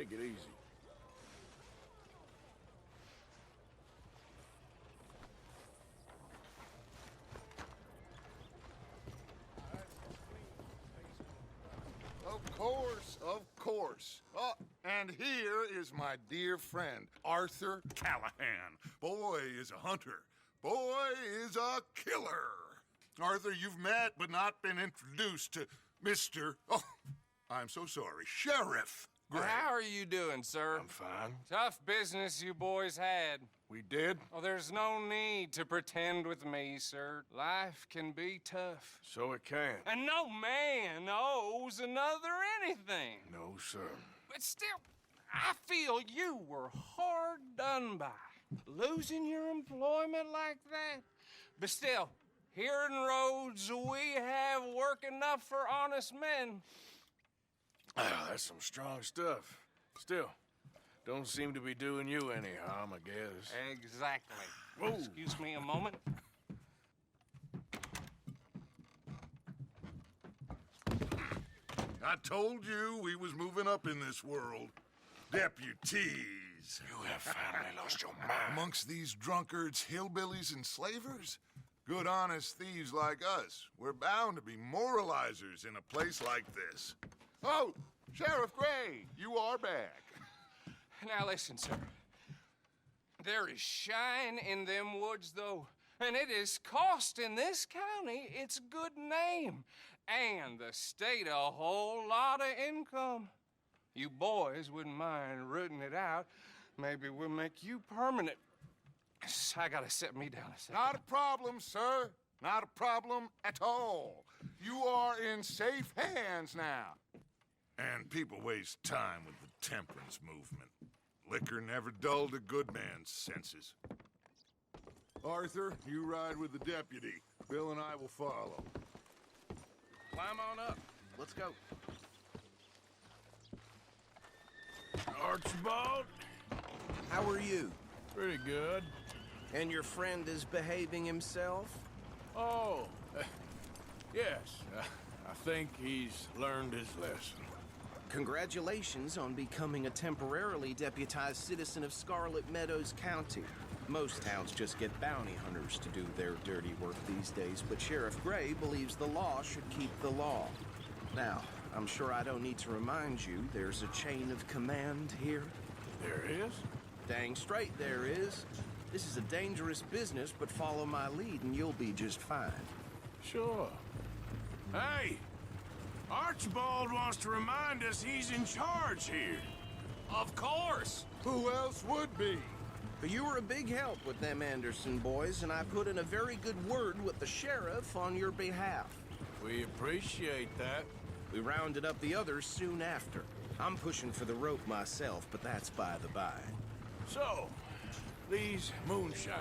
Take it easy. Of course, of course. Oh, and here is my dear friend, Arthur Callahan. Boy is a hunter. Boy is a killer. Arthur, you've met but not been introduced to Mr. Oh, I'm so sorry, Sheriff Gray. How are you doing, sir? I'm fine. Tough business you boys had. We did? Oh, there's no need to pretend with me, sir. Life can be tough. So it can. And no man owes another anything. No, sir. But still, I feel you were hard done by. Losing your employment like that. But still, here in Rhodes, we have work enough for honest men. Ah, that's some strong stuff. Still, don't seem to be doing you any harm, I guess. Exactly. Whoa. Excuse me a moment. I told you we was moving up in this world. Deputies. You have finally lost your mind. Amongst these drunkards, hillbillies, and slavers? Good honest thieves like us. We're bound to be moralizers in a place like this. Oh, Sheriff Gray, you are back. Now listen, sir. There is shine in them woods, though, and it is costing this county its good name and the state a whole lot of income. You boys wouldn't mind rooting it out. Maybe we'll make you permanent. I gotta set me down a second. Not a problem, sir. Not a problem at all. You are in safe hands now. And people waste time with the temperance movement. Liquor never dulled a good man's senses. Arthur, you ride with the deputy. Bill and I will follow. Climb on up. Let's go. Archibald? How are you? Pretty good. And your friend is behaving himself? Oh, yes. I think he's learned his lesson. Congratulations on becoming a temporarily deputized citizen of Scarlet Meadows County. Most towns just get bounty hunters to do their dirty work these days, but Sheriff Gray believes the law should keep the law. Now, I'm sure I don't need to remind you there's a chain of command here. There is? Dang straight there is. This is a dangerous business, but follow my lead and you'll be just fine. Sure. Hey! Archibald wants to remind us he's in charge here. Of course! Who else would be? But you were a big help with them Anderson boys, and I put in a very good word with the sheriff on your behalf. We appreciate that. We rounded up the others soon after. I'm pushing for the rope myself, but that's by the by. So, these moonshiners.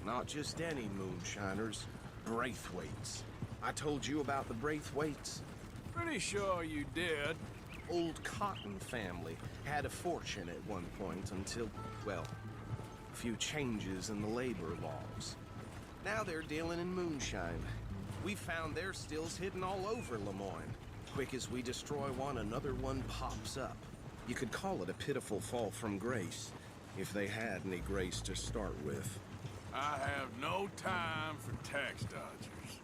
Not just any moonshiners, Braithwaites. I told you about the Braithwaites? Pretty sure you did. Old Cotton family had a fortune at one point until, well, a few changes in the labor laws. Now they're dealing in moonshine. We found their stills hidden all over Lemoyne. Quick as we destroy one, another one pops up. You could call it a pitiful fall from grace, if they had any grace to start with. I have no time for tax dodgers.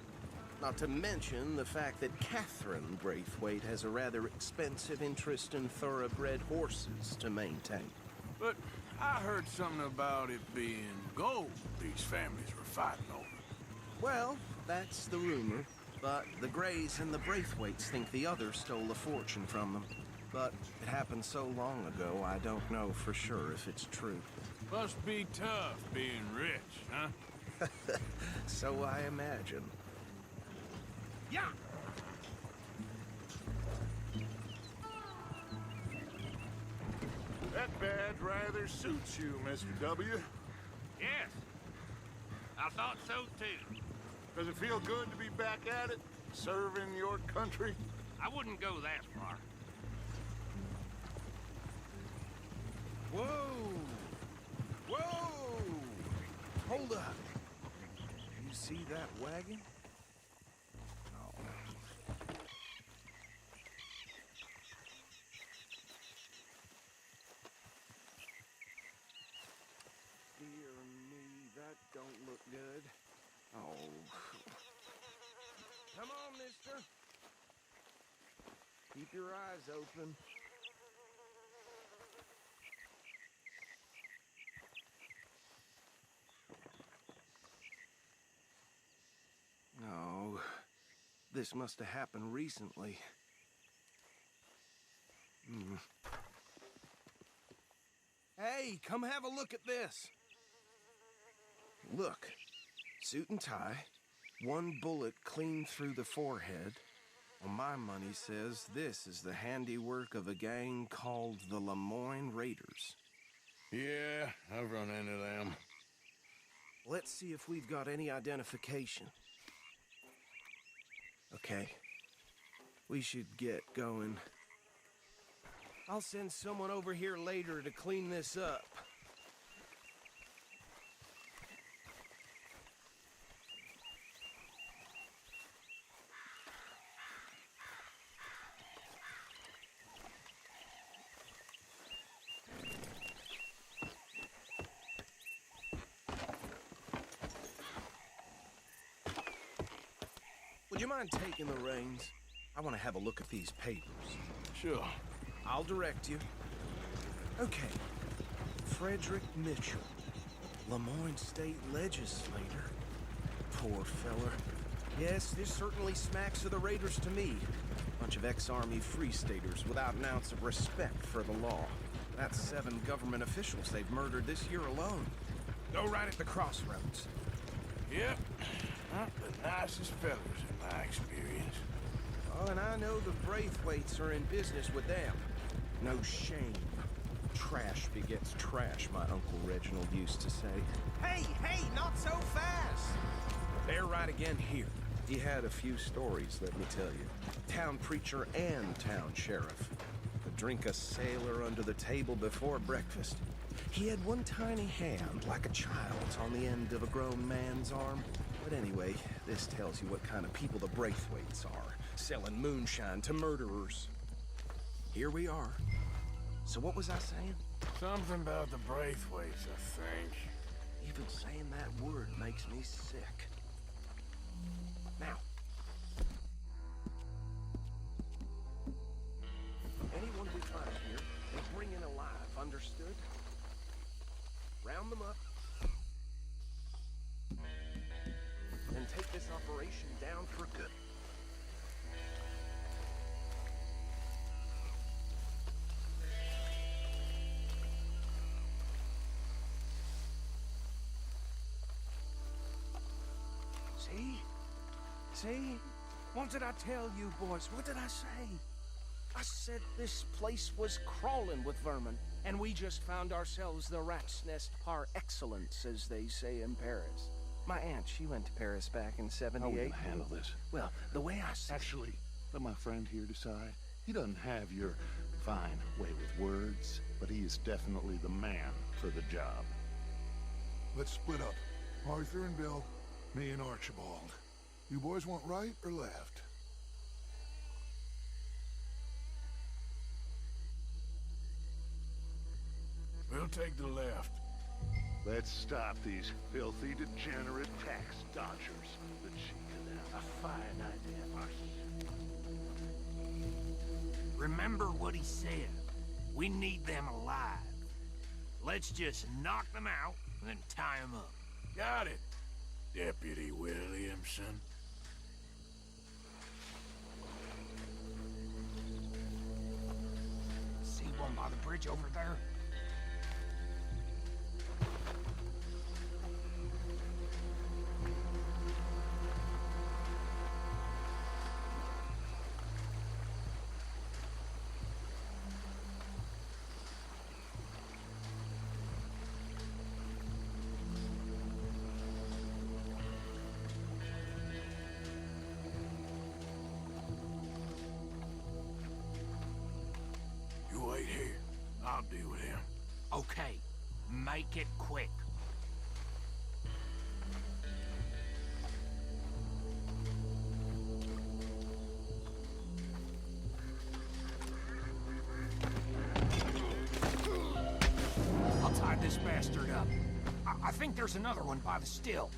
Not to mention the fact that Catherine Braithwaite has a rather expensive interest in thoroughbred horses to maintain. But I heard something about it being gold these families were fighting over. Well, that's the rumor. But the Grays and the Braithwaites think the other stole a fortune from them. But it happened so long ago, I don't know for sure if it's true. Must be tough being rich, huh? So I imagine. Yeah! That badge rather suits you, Mr. W. Yes. I thought so too. Does it feel good to be back at it? Serving your country? I wouldn't go that far. Whoa! Whoa! Hold up. You see that wagon? Keep your eyes open. No, this must have happened recently. Hey, come have a look at this. Look, suit and tie, one bullet clean through the forehead. Well, my money says this is the handiwork of a gang called the Lemoyne Raiders. Yeah, I've run into them. Let's see if we've got any identification. Okay, we should get going. I'll send someone over here later to clean this up. Would you mind taking the reins? I want to have a look at these papers. Sure. I'll direct you. Okay. Frederick Mitchell, Lemoyne State Legislator. Poor feller. Yes, this certainly smacks of the Raiders to me. Bunch of ex-Army Free Staters without an ounce of respect for the law. That's 7 government officials they've murdered this year alone. Go right at the crossroads. Yep. Not the nicest fellas in my experience. Oh, and I know the Braithwaites are in business with them. No shame. Trash begets trash, my Uncle Reginald used to say. Hey, not so fast! They're right again here. He had a few stories, let me tell you. Town preacher and town sheriff. Could drink a sailor under the table before breakfast. He had one tiny hand, like a child's, on the end of a grown man's arm. But anyway, this tells you what kind of people the Braithwaites are, selling moonshine to murderers. Here we are. So what was I saying? Something about the Braithwaites, I think. Even saying that word makes me sick. Now, anyone we find here, they bring in alive, understood? Round them up. And take this operation down for good. See? What did I tell you, boys? What did I say? I said this place was crawling with vermin, and we just found ourselves the rat's nest par excellence, as they say in Paris. My aunt, she went to Paris back in '78. How are we gonna handle this? Well, the way I see Actually, let my friend here decide. He doesn't have your fine way with words, but he is definitely the man for the job. Let's split up. Arthur and Bill, me and Archibald. You boys want right or left? We'll take the left. Let's stop these filthy, degenerate tax dodgers. The chief of them. A fine idea, Marcy. Remember what he said. We need them alive. Let's just knock them out and then tie them up. Got it, Deputy Williamson. See one by the bridge over there? You wait here. I'll deal with him. Okay, make it quick. I'll tie this bastard up. I think there's another one by the still.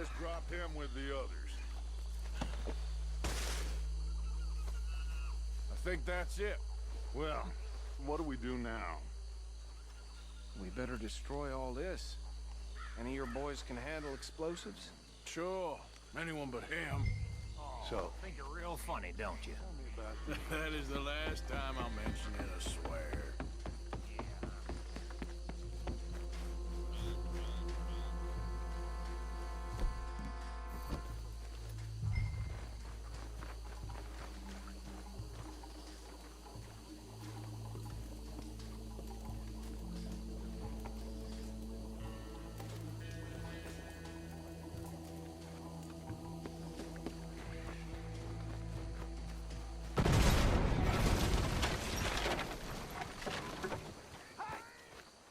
just drop him with the others. I think that's it. Well, what do we do now? We better destroy all this. Any of your boys can handle explosives? Sure. Anyone but him. So, Think you're real funny, don't you? tell me about That is the last time I'll mention it, I swear.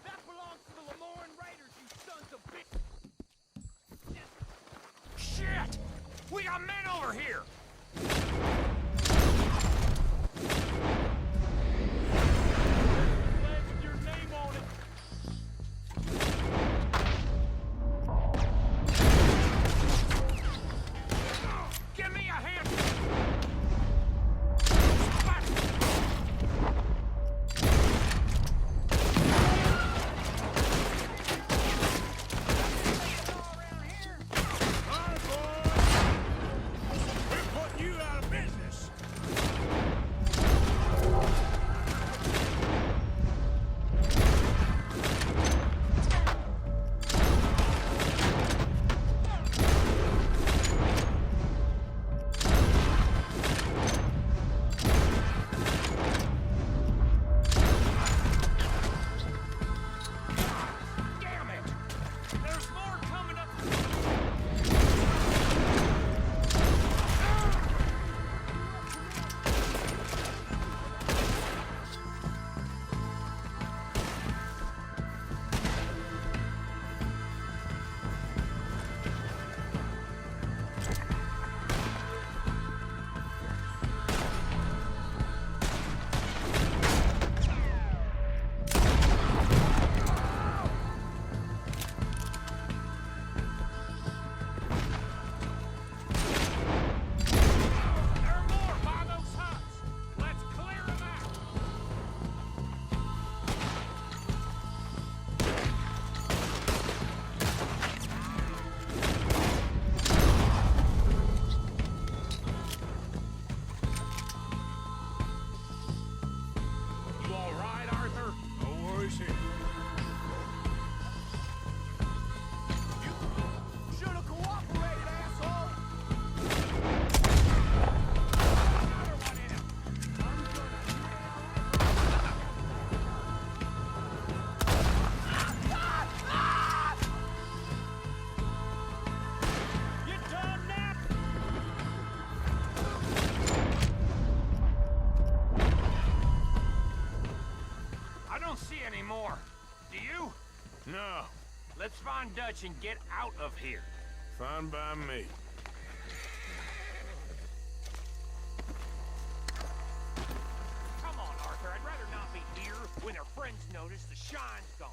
That belongs to the Lemoran Raiders, you sons of bitch! Shit! We got men over here! Flag with your name on it! Give me a hand! We're putting you out of business. Damn it! There's more coming up! There are more by those huts! Let's clear them out! You all right, Arthur? No worries here. Should have cooperated, asshole! Another one in him! You done, Nap? I don't see any more. Do you? No, Let's find Dutch and get out of here. fine by me. Come on, Arthur. I'd rather not be here when their friends notice the shine's gone.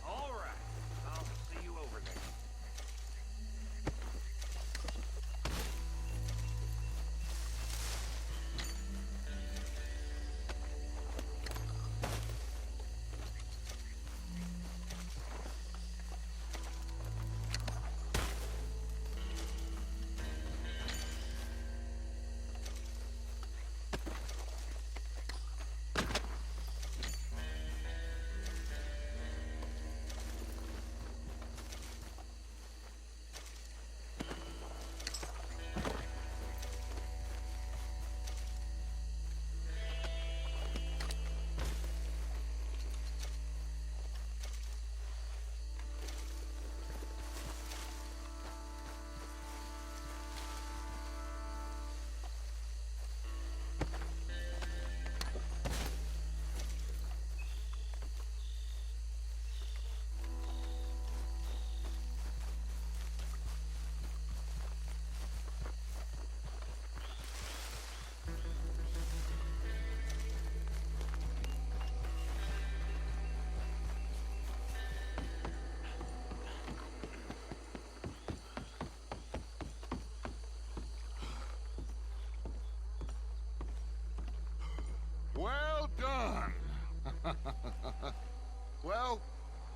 All right. I'll see you over there.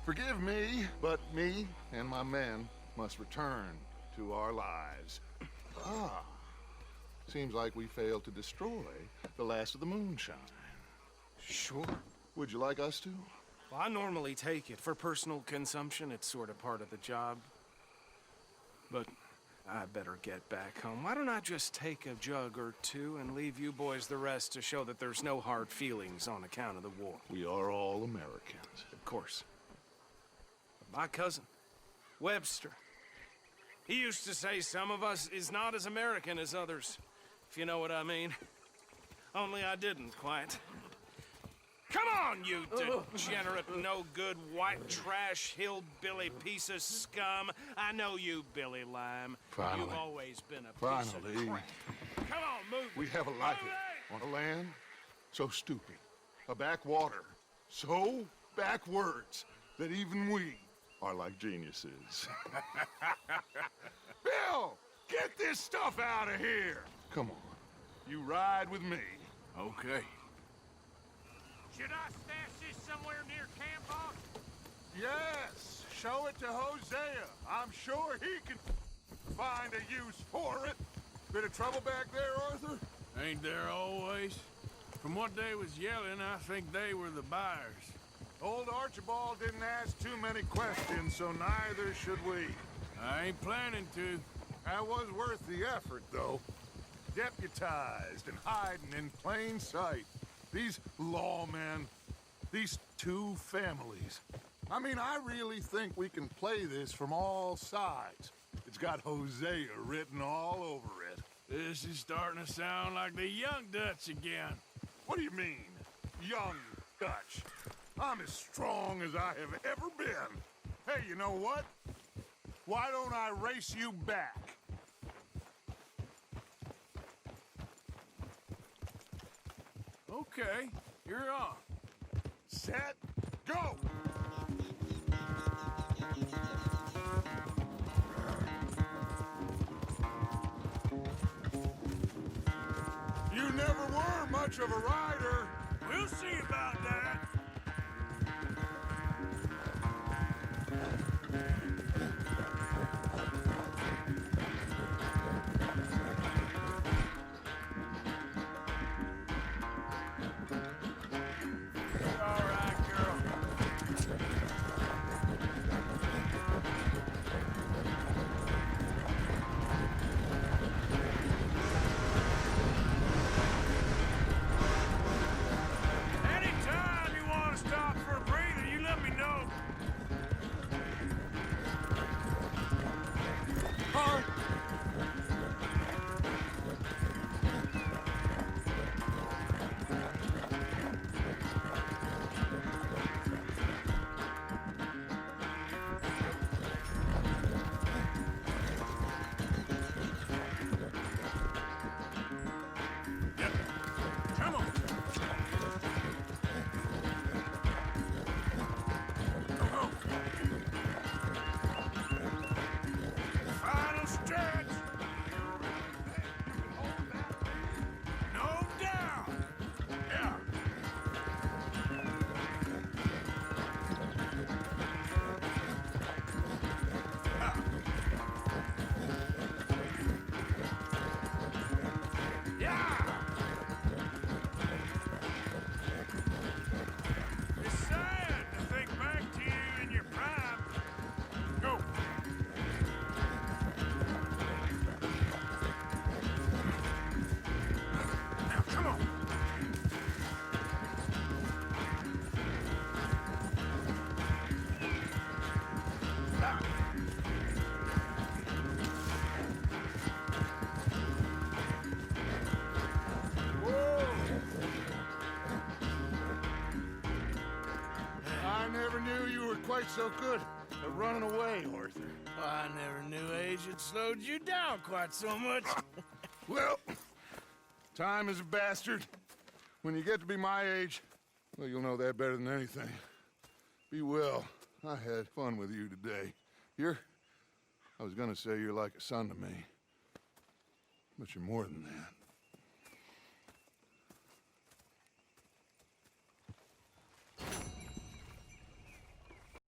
Forgive me, but me and my men must return to our lives. Ah. Seems like we failed to destroy the last of the moonshine. Sure. Would you like us to? Well, I normally take it. For personal consumption, it's sort of part of the job. But I better get back home. Why don't I just take a jug or two and leave you boys the rest to show that there's no hard feelings on account of the war? We are all Americans. Of course. My cousin, Webster, he used to say some of us is not as American as others, if you know what I mean. Only I didn't quite. Come on, you degenerate, no-good, white trash, hillbilly piece of scum. I know you, Billy Lime. Finally. You've always been a piece of Finally. crap. Come on, move. We have a life on a land so stupid, a backwater so backwards that even we are like geniuses. Bill, get this stuff out of here. Come on, you ride with me. Okay. Should I stash this somewhere near camp, boss? Yes, show it to Hosea. I'm sure he can find a use for it. Bit of trouble back there, Arthur? Ain't there always? From what they was yelling, I think they were the buyers. Old Archibald didn't ask too many questions, so neither should we. I ain't planning to. That was worth the effort, though. Deputized and hiding in plain sight. These lawmen, these two families. I mean, I really think we can play this from all sides. It's got Hosea written all over it. This is starting to sound like the Young Dutch again. What do you mean, young Dutch? I'm as strong as I have ever been. Hey, you know what? Why don't I race you back? Okay, you're on. Set, go! You never were much of a rider. We'll see about that. All right, girl. Anytime you want to stop for a breather, you let me know. Huh? Yep. Come on. Go. Final stretch. No doubt. Yeah. Yeah. It's sad to think back to you in your prime. Go. Now, come on. Ah. I never knew you were quite so good at running away, Arthur. I never knew age had slowed you down quite so much. Well, time is a bastard. When you get to be my age, well, you'll know that better than anything. Be well. I had fun with you today. I was gonna say you're like a son to me, but you're more than that.